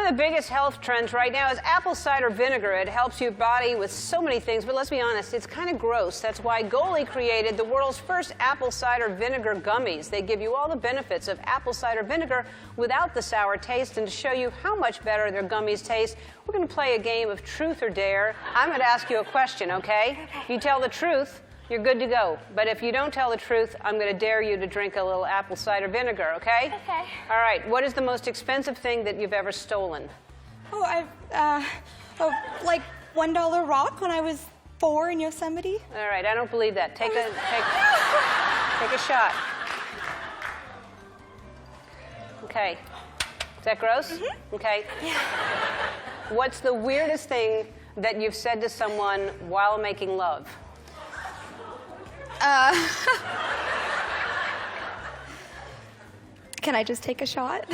of the biggest health trends right now is apple cider vinegar. It helps your body with so many things, but let's be honest, it's kind of gross. That's why Goli created the world's first apple cider vinegar gummies. They give you all the benefits of apple cider vinegar without the sour taste, and to show you how much better their gummies taste, we're going to play a game of truth or dare. I'm going to ask you a question, okay? If you tell the truth, you're good to go. But if you don't tell the truth, I'm going to dare you to drink a little apple cider vinegar, okay? Okay. All right. What is the most expensive thing that you've ever stolen? Oh, like $1 rock when I was 4 in Yosemite. All right. I don't believe that. Take a shot. Okay. Is that gross? Mm-hmm. Okay. Yeah. What's the weirdest thing that you've said to someone while making love? Can I just take a shot?